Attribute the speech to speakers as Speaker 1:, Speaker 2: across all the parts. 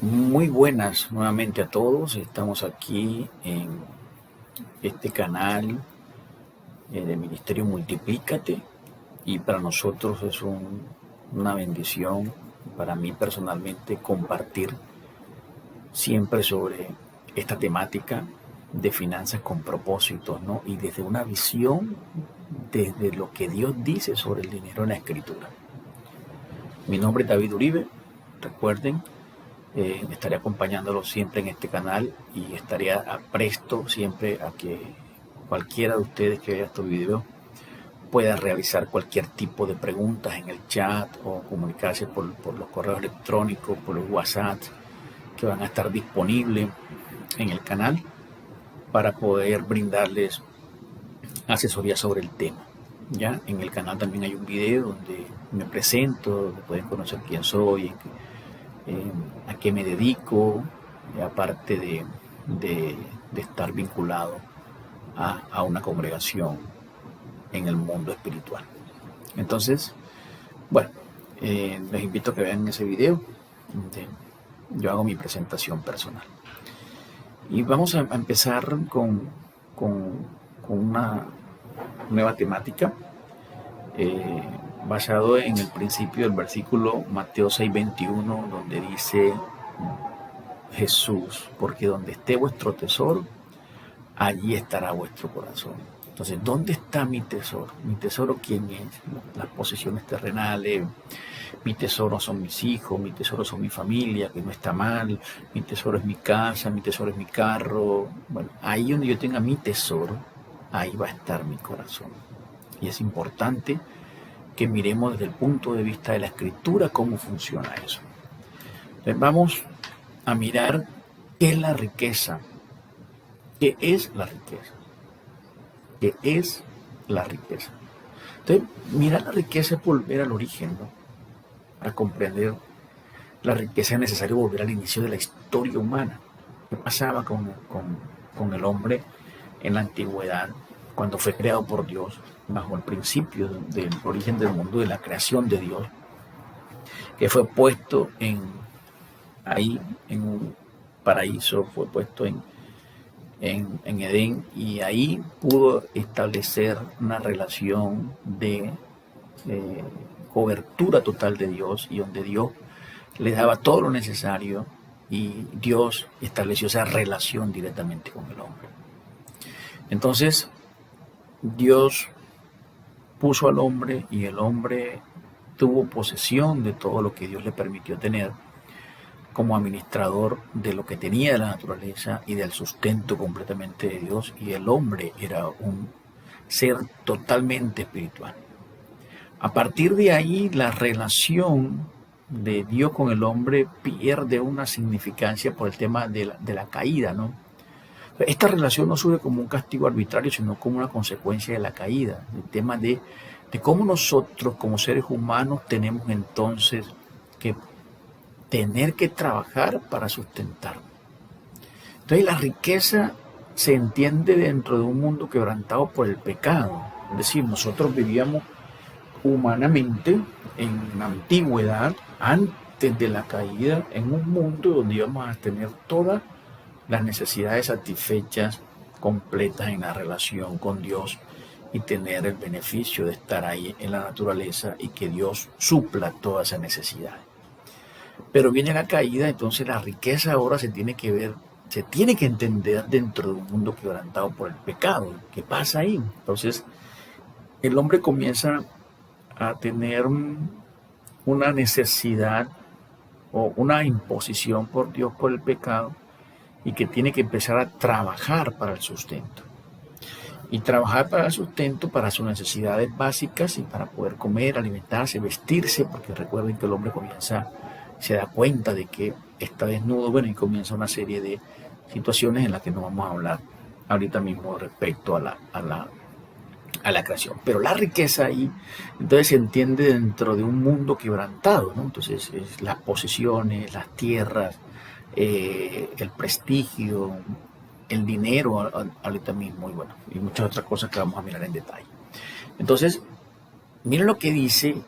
Speaker 1: Muy buenas nuevamente a todos. Estamos aquí en este canal de Ministerio Multiplícate y para nosotros es una bendición, para mí personalmente, compartir siempre sobre esta temática de finanzas con propósitos, ¿no? Y desde una visión, desde lo que Dios dice sobre el dinero en la Escritura. Mi nombre es David Uribe, recuerden. Estaré acompañándolos siempre en este canal y estaré presto siempre a que cualquiera de ustedes que vea estos videos pueda realizar cualquier tipo de preguntas en el chat o comunicarse por los correos electrónicos, por los WhatsApp que van a estar disponibles en el canal para poder brindarles asesoría sobre el tema. Ya en el canal también hay un video donde me presento, donde pueden conocer quién soy, a qué me dedico, aparte de estar vinculado a una congregación en el mundo espiritual. Entonces, bueno, les invito a que vean ese video donde yo hago mi presentación personal. Y vamos a empezar con una nueva temática basado en el principio del versículo Mateo 6:21, donde dice Jesús, porque donde esté vuestro tesoro, allí estará vuestro corazón. Entonces, ¿dónde está mi tesoro? ¿Mi tesoro quién es? Las posesiones terrenales. Mi tesoro son mis hijos, mi tesoro son mi familia, que no está mal. Mi tesoro es mi casa, mi tesoro es mi carro. Bueno, ahí donde yo tenga mi tesoro, ahí va a estar mi corazón. Y es importante que miremos desde el punto de vista de la Escritura cómo funciona eso. Entonces, vamos a mirar qué es la riqueza. ¿Qué es la riqueza? ¿Qué es la riqueza? Entonces, mirar la riqueza es volver al origen, ¿no? Para comprender la riqueza es necesario volver al inicio de la historia humana. ¿Qué pasaba con el hombre en la antigüedad, cuando fue creado por Dios, bajo el principio del origen del mundo, de la creación de Dios, que fue puesto ahí en un paraíso, fue puesto en Edén, y ahí pudo establecer una relación de cobertura total de Dios, y donde Dios le daba todo lo necesario y Dios estableció esa relación directamente con el hombre. Entonces Dios puso al hombre y el hombre tuvo posesión de todo lo que Dios le permitió tener como administrador de lo que tenía de la naturaleza y del sustento completamente de Dios, y el hombre era un ser totalmente espiritual. A partir de ahí, la relación de Dios con el hombre pierde una significancia por el tema de la caída, ¿no? Esta relación no surge como un castigo arbitrario, sino como una consecuencia de la caída. El tema de cómo nosotros, como seres humanos, tenemos entonces que tener que trabajar para sustentarnos. Entonces, la riqueza se entiende dentro de un mundo quebrantado por el pecado. Es decir, nosotros vivíamos humanamente en la antigüedad, antes de la caída, en un mundo donde íbamos a tener todas las necesidades satisfechas, completas en la relación con Dios, y tener el beneficio de estar ahí en la naturaleza y que Dios supla todas esas necesidades. Pero viene la caída, entonces la riqueza ahora se tiene que entender dentro de un mundo quebrantado por el pecado. ¿Qué pasa ahí? Entonces el hombre comienza a tener una necesidad o una imposición por Dios por el pecado, y que tiene que empezar a trabajar para el sustento. Y trabajar para el sustento, para sus necesidades básicas y para poder comer, alimentarse, vestirse, porque recuerden que el hombre se da cuenta de que está desnudo, bueno, y comienza una serie de situaciones en las que no vamos a hablar ahorita mismo respecto a la creación. Pero la riqueza ahí, entonces, se entiende dentro de un mundo quebrantado, ¿no? Entonces, es las posesiones, las tierras, el prestigio, el dinero ahorita mismo, y bueno, y muchas otras cosas que vamos a mirar en detalle. Entonces, miren lo que dice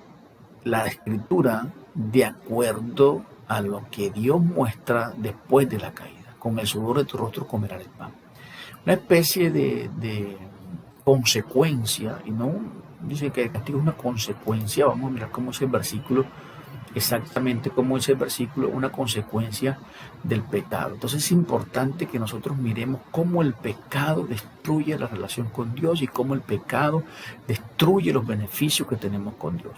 Speaker 1: la Escritura de acuerdo a lo que Dios muestra después de la caída. Con el sudor de tu rostro comerás el pan. Una especie de consecuencia, y no dice que el castigo es una consecuencia. Vamos a mirar cómo es el versículo, exactamente como dice el versículo, una consecuencia del pecado. Entonces es importante que nosotros miremos cómo el pecado destruye la relación con Dios y cómo el pecado destruye los beneficios que tenemos con Dios.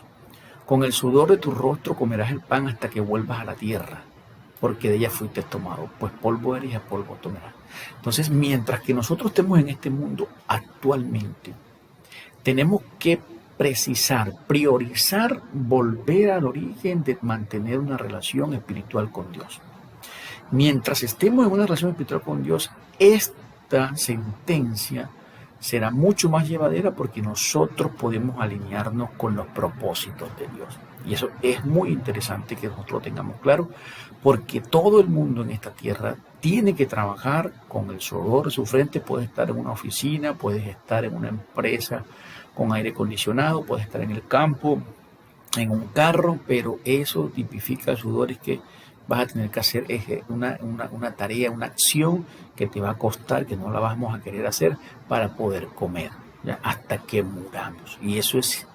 Speaker 1: Con el sudor de tu rostro comerás el pan hasta que vuelvas a la tierra, porque de ella fuiste tomado, pues polvo eres y a polvo tomarás. Entonces, mientras que nosotros estemos en este mundo actualmente, tenemos que precisar, priorizar, volver al origen de mantener una relación espiritual con Dios. Mientras estemos en una relación espiritual con Dios, esta sentencia será mucho más llevadera porque nosotros podemos alinearnos con los propósitos de Dios. Y eso es muy interesante que nosotros lo tengamos claro, porque todo el mundo en esta tierra tiene que trabajar con el sudor de su frente. Puedes estar en una oficina, puedes estar en una empresa con aire acondicionado, puedes estar en el campo, en un carro, pero eso tipifica el sudor, es que vas a tener que hacer una tarea, una acción que te va a costar, que no la vamos a querer hacer para poder comer, ¿ya? Hasta que muramos. Y eso es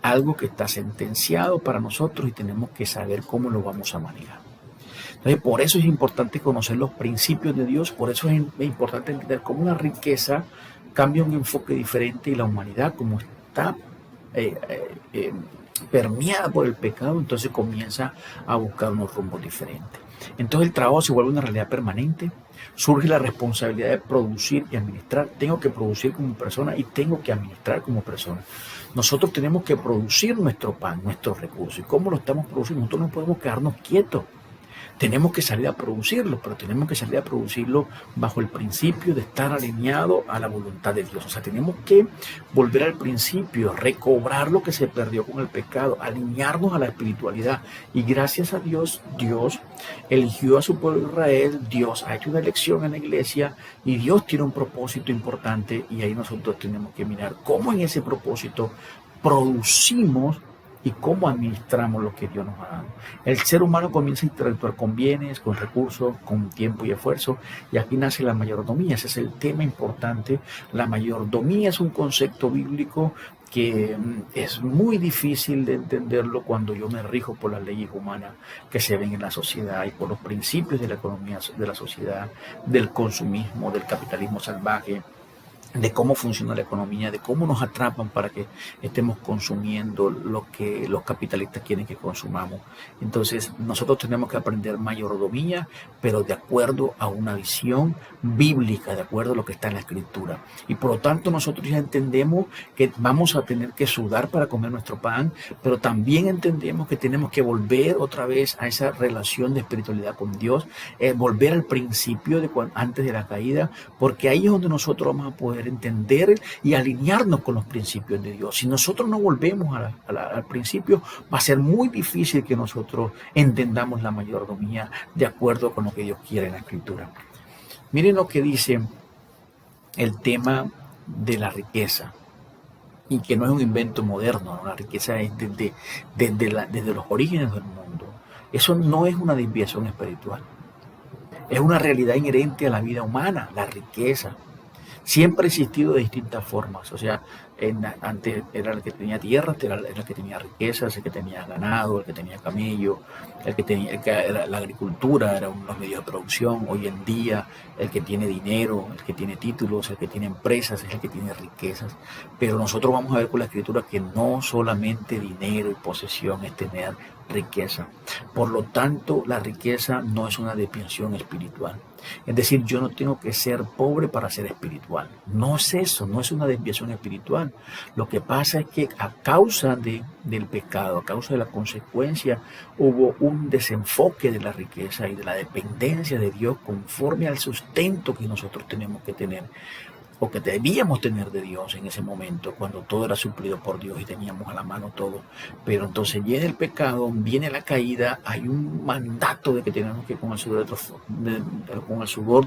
Speaker 1: algo que está sentenciado para nosotros y tenemos que saber cómo lo vamos a manejar. Entonces, por eso es importante conocer los principios de Dios, por eso es importante entender cómo la riqueza cambia un enfoque diferente y la humanidad, como está permeada por el pecado, entonces comienza a buscar unos rumbos diferentes. Entonces el trabajo se vuelve una realidad permanente, surge la responsabilidad de producir y administrar. Tengo que producir como persona y tengo que administrar como persona. Nosotros tenemos que producir nuestro pan, nuestros recursos. ¿Y cómo lo estamos produciendo? Nosotros no podemos quedarnos quietos. Tenemos que salir a producirlo, pero tenemos que salir a producirlo bajo el principio de estar alineado a la voluntad de Dios. O sea, tenemos que volver al principio, recobrar lo que se perdió con el pecado, alinearnos a la espiritualidad. Y gracias a Dios, Dios eligió a su pueblo Israel, Dios ha hecho una elección en la iglesia y Dios tiene un propósito importante y ahí nosotros tenemos que mirar cómo en ese propósito producimos y cómo administramos lo que Dios nos ha dado. El ser humano comienza a interactuar con bienes, con recursos, con tiempo y esfuerzo, y aquí nace la mayordomía. Ese es el tema importante. La mayordomía es un concepto bíblico que es muy difícil de entenderlo cuando yo me rijo por las leyes humanas que se ven en la sociedad y por los principios de la economía de la sociedad, del consumismo, del capitalismo salvaje, de cómo funciona la economía, de cómo nos atrapan para que estemos consumiendo lo que los capitalistas quieren que consumamos. Entonces nosotros tenemos que aprender mayordomía, pero de acuerdo a una visión bíblica, de acuerdo a lo que está en la Escritura. Y por lo tanto nosotros ya entendemos que vamos a tener que sudar para comer nuestro pan, pero también entendemos que tenemos que volver otra vez a esa relación de espiritualidad con Dios, volver al principio de antes de la caída, porque ahí es donde nosotros vamos a poder entender y alinearnos con los principios de Dios. Si nosotros no volvemos al principio, va a ser muy difícil que nosotros entendamos la mayordomía de acuerdo con lo que Dios quiere en la Escritura. Miren lo que dice el tema de la riqueza, y que no es un invento moderno, ¿no? La riqueza es desde los orígenes del mundo. Eso no es una desviación espiritual, es una realidad inherente a la vida humana, la riqueza. Siempre ha existido de distintas formas. O sea, antes era el que tenía tierras, era el que tenía riquezas, el que tenía ganado, el que tenía camello, era la agricultura, eran los medios de producción. Hoy en día, el que tiene dinero, el que tiene títulos, el que tiene empresas, es el que tiene riquezas. Pero nosotros vamos a ver con la Escritura que no solamente dinero y posesión es tener riqueza. Por lo tanto, la riqueza no es una desviación espiritual. Es decir, yo no tengo que ser pobre para ser espiritual. No es eso, no es una desviación espiritual. Lo que pasa es que a causa del pecado, a causa de la consecuencia, hubo un desenfoque de la riqueza y de la dependencia de Dios conforme al sustento que nosotros tenemos que tener, o que debíamos tener de Dios en ese momento, cuando todo era suplido por Dios y teníamos a la mano todo. Pero entonces viene el pecado, viene la caída, hay un mandato de que tenemos que con el sudor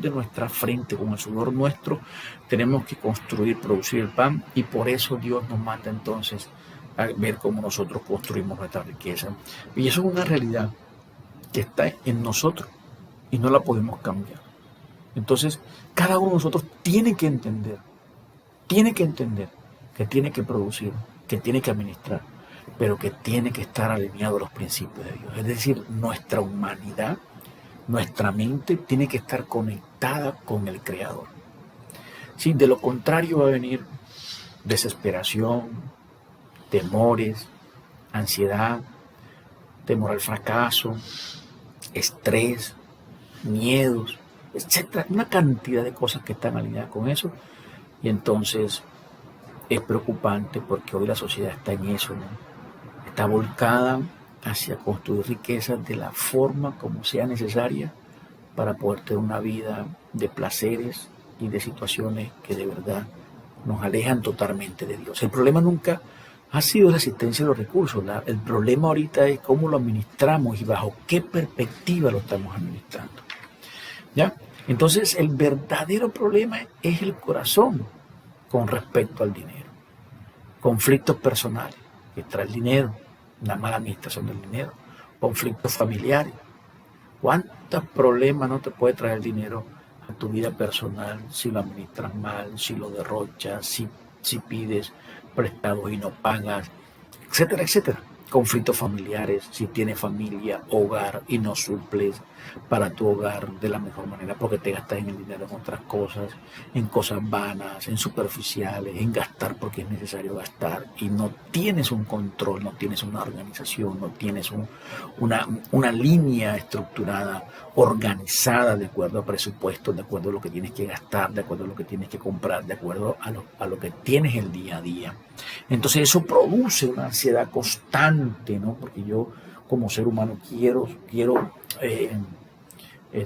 Speaker 1: de nuestra frente, con el sudor nuestro, tenemos que construir, producir el pan, y por eso Dios nos manda entonces a ver cómo nosotros construimos nuestra riqueza. Y eso es una realidad. que está en nosotros y no la podemos cambiar. Entonces, cada uno de nosotros tiene que entender que tiene que producir, que tiene que administrar, pero que tiene que estar alineado a los principios de Dios. Es decir, nuestra humanidad, nuestra mente tiene que estar conectada con el Creador. Sí, de lo contrario va a venir desesperación, temores, ansiedad, temor al fracaso, estrés, miedos, etcétera, una cantidad de cosas que están alineadas con eso. Y entonces es preocupante porque hoy la sociedad está en eso, ¿no? Está volcada hacia construir riquezas de la forma como sea necesaria para poder tener una vida de placeres y de situaciones que de verdad nos alejan totalmente de Dios. El problema nunca ha sido la existencia de los recursos. El problema ahorita es cómo lo administramos y bajo qué perspectiva lo estamos administrando. ¿Ya? Entonces, el verdadero problema es el corazón con respecto al dinero. Conflictos personales que trae el dinero, una mala administración del dinero, conflictos familiares. ¿Cuántos problemas no te puede traer el dinero a tu vida personal si lo administras mal, si lo derrochas, si pides prestados y no pagas, etcétera, etcétera? Conflictos familiares, si tienes familia, hogar y no suples para tu hogar de la mejor manera porque te gastas en el dinero en otras cosas, en cosas vanas, en superficiales, en gastar porque es necesario gastar y no tienes un control, no tienes una organización, no tienes una línea estructurada, organizada de acuerdo a presupuestos, de acuerdo a lo que tienes que gastar, de acuerdo a lo que tienes que comprar, de acuerdo a lo que tienes el día a día. Entonces eso produce una ansiedad constante, ¿no? Porque yo como ser humano quiero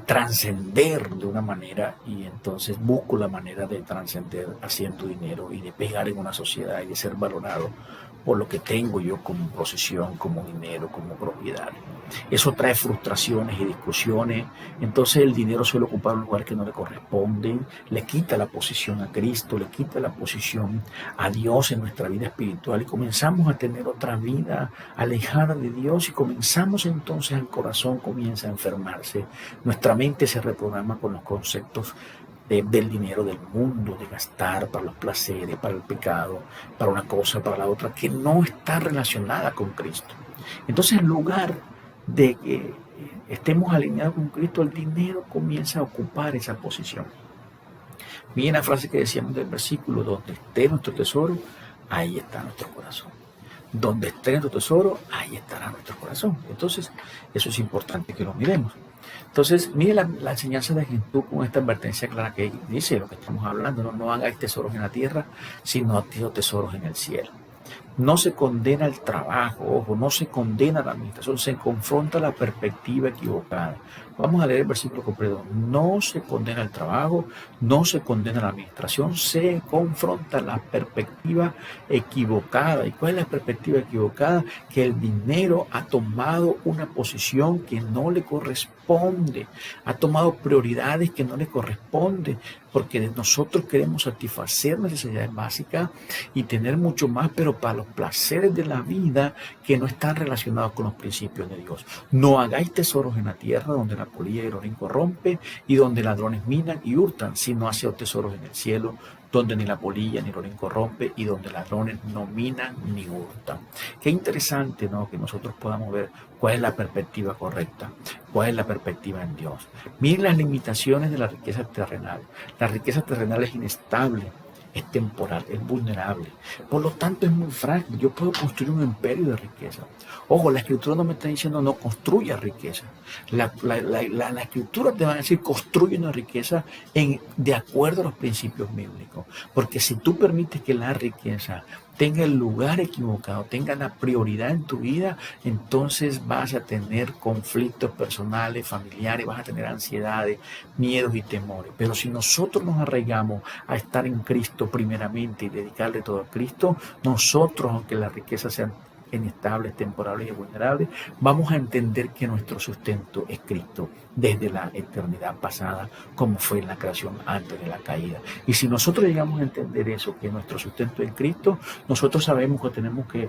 Speaker 1: trascender de una manera y entonces busco la manera de trascender haciendo dinero y de pegar en una sociedad y de ser valorado por lo que tengo yo como posesión, como dinero, como propiedad. Eso trae frustraciones y discusiones. Entonces el dinero suele ocupar un lugar que no le corresponde, le quita la posición a Cristo, le quita la posición a Dios en nuestra vida espiritual y comenzamos a tener otra vida alejada de Dios y comenzamos entonces, el corazón comienza a enfermarse, nuestra mente se reprograma con los conceptos del dinero del mundo, de gastar para los placeres, para el pecado, para una cosa, para la otra, que no está relacionada con Cristo. Entonces, en lugar de que estemos alineados con Cristo, el dinero comienza a ocupar esa posición. Miren la frase que decíamos del versículo: donde esté nuestro tesoro, ahí está nuestro corazón. Donde esté nuestro tesoro, ahí estará nuestro corazón. Entonces, eso es importante que lo miremos. Entonces, mire la enseñanza de Jesús con esta advertencia clara que dice lo que estamos hablando: no hagáis tesoros en la tierra, sino tesoros en el cielo. No se condena el trabajo, ojo, no se condena la administración, se confronta la perspectiva equivocada. Vamos a leer el versículo completo. No se condena el trabajo, no se condena la administración, se confronta la perspectiva equivocada. ¿Y cuál es la perspectiva equivocada? Que el dinero ha tomado una posición que no le corresponde, ha tomado prioridades que no le corresponden, porque nosotros queremos satisfacer necesidades básicas y tener mucho más, pero para los placeres de la vida que no están relacionados con los principios de Dios. No hagáis tesoros en la tierra donde la polilla y el orín corrompe y donde ladrones minan y hurtan, sino haced tesoros en el cielo donde ni la polilla ni el orín corrompe y donde ladrones no minan ni hurtan. Qué interesante, ¿no? Que nosotros podamos ver cuál es la perspectiva correcta, cuál es la perspectiva en Dios. Miren las limitaciones de la riqueza terrenal. La riqueza terrenal es inestable, es temporal, es vulnerable. Por lo tanto, es muy frágil. Yo puedo construir un imperio de riqueza. Ojo, la escritura no me está diciendo no construya riqueza. La escritura te va a decir construye una riqueza de acuerdo a los principios bíblicos. Porque si tú permites que la riqueza tenga el lugar equivocado, tenga la prioridad en tu vida, entonces vas a tener conflictos personales, familiares, vas a tener ansiedades, miedos y temores. Pero si nosotros nos arraigamos a estar en Cristo primeramente y dedicarle todo a Cristo, nosotros, aunque las riquezas sean inestables, temporales y vulnerables, vamos a entender que nuestro sustento es Cristo desde la eternidad pasada, como fue en la creación antes de la caída. Y si nosotros llegamos a entender eso, que nuestro sustento es Cristo, nosotros sabemos que tenemos que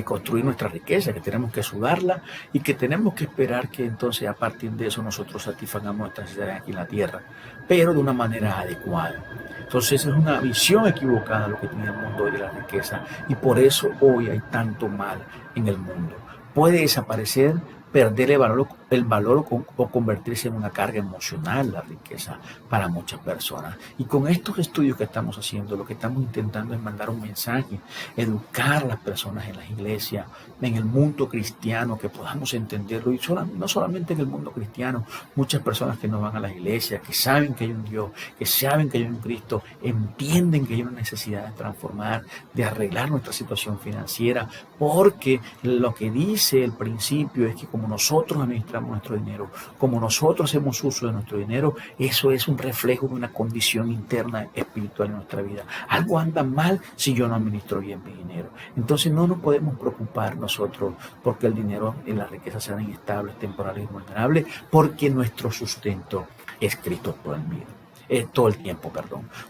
Speaker 1: construir nuestra riqueza, que tenemos que sudarla y que tenemos que esperar que entonces a partir de eso nosotros satisfagamos nuestras necesidades aquí en la tierra, pero de una manera adecuada. Entonces es una visión equivocada lo que tiene el mundo hoy de la riqueza y por eso hoy hay tanto mal en el mundo. Puede desaparecer, perder el valor o convertirse en una carga emocional la riqueza para muchas personas. Y con estos estudios que estamos haciendo, lo que estamos intentando es mandar un mensaje, educar a las personas en las iglesias, en el mundo cristiano, que podamos entenderlo. Y no solamente en el mundo cristiano, muchas personas que no van a las iglesias, que saben que hay un Dios, que saben que hay un Cristo, entienden que hay una necesidad de transformar, de arreglar nuestra situación financiera, porque lo que dice el principio es que como nosotros administramos nuestro dinero, como nosotros hacemos uso de nuestro dinero, eso es un reflejo de una condición interna espiritual en nuestra vida. Algo anda mal si yo no administro bien mi dinero. Entonces no nos podemos preocupar nosotros porque el dinero y la riqueza sean inestables, temporales y vulnerables, porque nuestro sustento es Cristo todo el tiempo.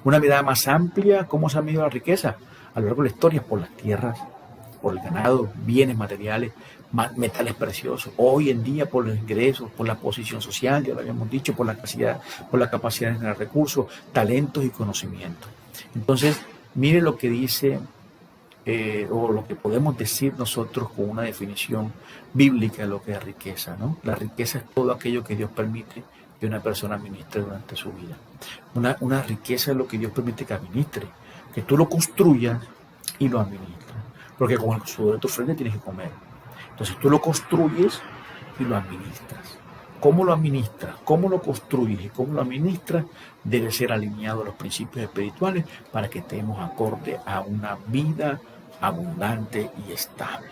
Speaker 1: Una mirada más amplia, ¿cómo se ha medido la riqueza? A lo largo de la historia, por las tierras, por el ganado, bienes materiales, metales preciosos. Hoy en día por los ingresos, por la posición social, ya lo habíamos dicho, por la capacidad de generar recursos, talentos y conocimientos. Entonces, mire lo que dice, o lo que podemos decir nosotros con una definición bíblica de lo que es riqueza, ¿no? La riqueza es todo aquello que Dios permite que una persona administre durante su vida. Una riqueza es lo que Dios permite que administre, que tú lo construyas y lo administres. Porque con el sudor de tu frente tienes que comer. Entonces tú lo construyes y lo administras. ¿Cómo lo administras? ¿Cómo lo construyes? Y cómo lo administras debe ser alineado a los principios espirituales para que estemos acorde a una vida abundante y estable.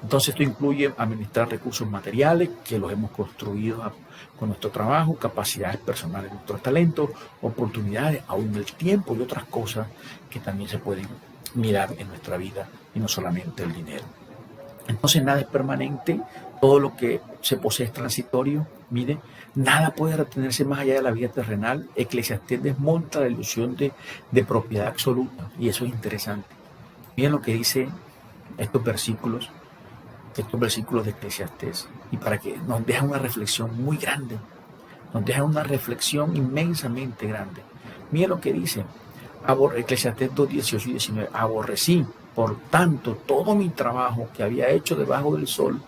Speaker 1: Entonces esto incluye administrar recursos materiales que los hemos construido con nuestro trabajo, capacidades personales, nuestros talentos, oportunidades, aún el tiempo y otras cosas que también se pueden mirar en nuestra vida y no solamente el dinero. Entonces nada es permanente, todo lo que se posee es transitorio. Mire, nada puede retenerse más allá de la vida terrenal. Eclesiastés desmonta la ilusión de propiedad absoluta y eso es interesante. Miren lo que dice estos versículos de Eclesiastés, y para que nos deja una reflexión muy grande, nos deja una reflexión inmensamente grande. Miren lo que dice Eclesiastés 2, 18 y 19. Aborrecí, por tanto, todo mi trabajo que había hecho debajo del sol,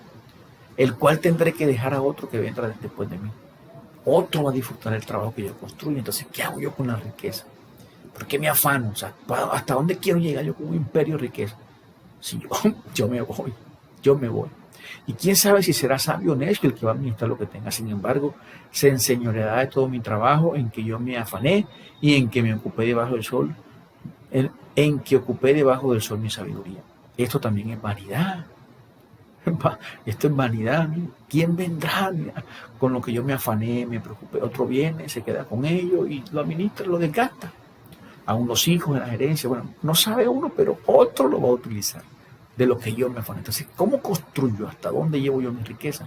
Speaker 1: el cual tendré que dejar a otro que vendrá después de mí. Otro va a disfrutar el trabajo que yo construyo. Entonces, ¿qué hago yo con la riqueza? ¿Por qué me afano? O sea, ¿hasta dónde quiero llegar yo con un imperio de riqueza? Si yo me voy. Y quién sabe si será sabio o necio el que va a administrar lo que tenga. Sin embargo, se enseñoreará de todo mi trabajo en que yo me afané y en que me ocupé debajo del sol, en que ocupé debajo del sol mi sabiduría. Esto también es vanidad. Esto es vanidad. ¿Quién vendrá con lo que yo me afané, me preocupé? Otro viene, se queda con ello y lo administra, lo desgasta. Aún los hijos de la herencia, bueno, no sabe uno, pero otro lo va a utilizar de lo que yo me afané. Entonces, ¿cómo construyo? ¿Hasta dónde llevo yo mi riqueza?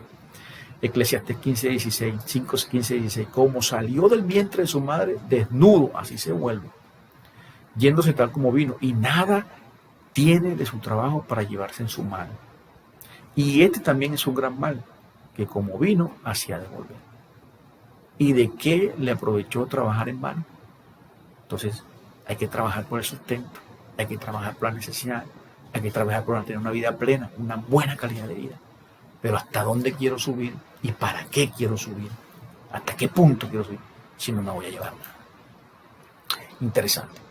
Speaker 1: Eclesiastés 5:16, como salió del vientre de su madre, desnudo, así se vuelve, yéndose tal como vino, y nada tiene de su trabajo para llevarse en su mano. Y este también es un gran mal, que como vino, así ha de volver. ¿Y de qué le aprovechó trabajar en vano? Entonces, hay que trabajar por el sustento, hay que trabajar por la necesidad, hay que trabajar por tener una vida plena, una buena calidad de vida. Pero ¿hasta dónde quiero subir? ¿Y para qué quiero subir? ¿Hasta qué punto quiero subir? Si no, no voy a llevar nada. Interesante.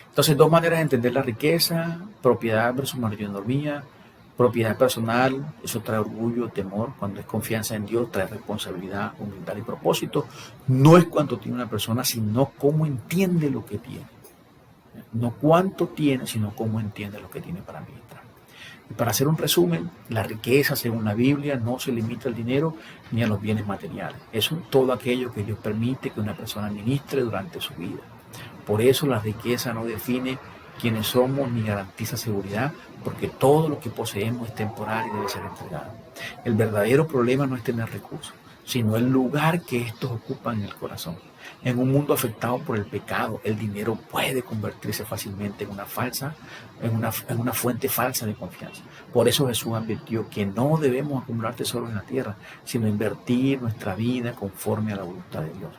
Speaker 1: Entonces, dos maneras de entender la riqueza: propiedad versus mayordomía. Propiedad personal, eso trae orgullo, temor. Cuando es confianza en Dios, trae responsabilidad, humildad y propósito. No es cuánto tiene una persona, sino cómo entiende lo que tiene. No cuánto tiene, sino cómo entiende lo que tiene para administrar. Y para hacer un resumen, la riqueza, según la Biblia, no se limita al dinero ni a los bienes materiales. Es todo aquello que Dios permite que una persona administre durante su vida. Por eso la riqueza no define quiénes somos ni garantiza seguridad, porque todo lo que poseemos es temporal y debe ser entregado. El verdadero problema no es tener recursos, sino el lugar que estos ocupan en el corazón. En un mundo afectado por el pecado, el dinero puede convertirse fácilmente en una fuente falsa de confianza. Por eso Jesús advirtió que no debemos acumular tesoros en la tierra, sino invertir nuestra vida conforme a la voluntad de Dios.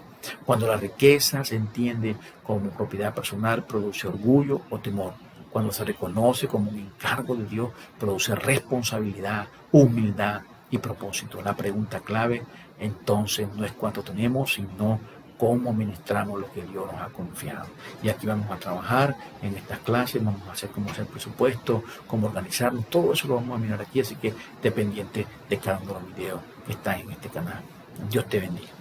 Speaker 1: Cuando la riqueza se entiende como propiedad personal, produce orgullo o temor. Cuando se reconoce como un encargo de Dios, produce responsabilidad, humildad y propósito. La pregunta clave entonces no es cuánto tenemos, sino cómo administramos lo que Dios nos ha confiado. Y aquí vamos a trabajar en estas clases, vamos a hacer cómo hacer presupuesto, cómo organizarnos, todo eso lo vamos a mirar aquí, así que esté pendiente de cada uno de los videos que están en este canal. Dios te bendiga.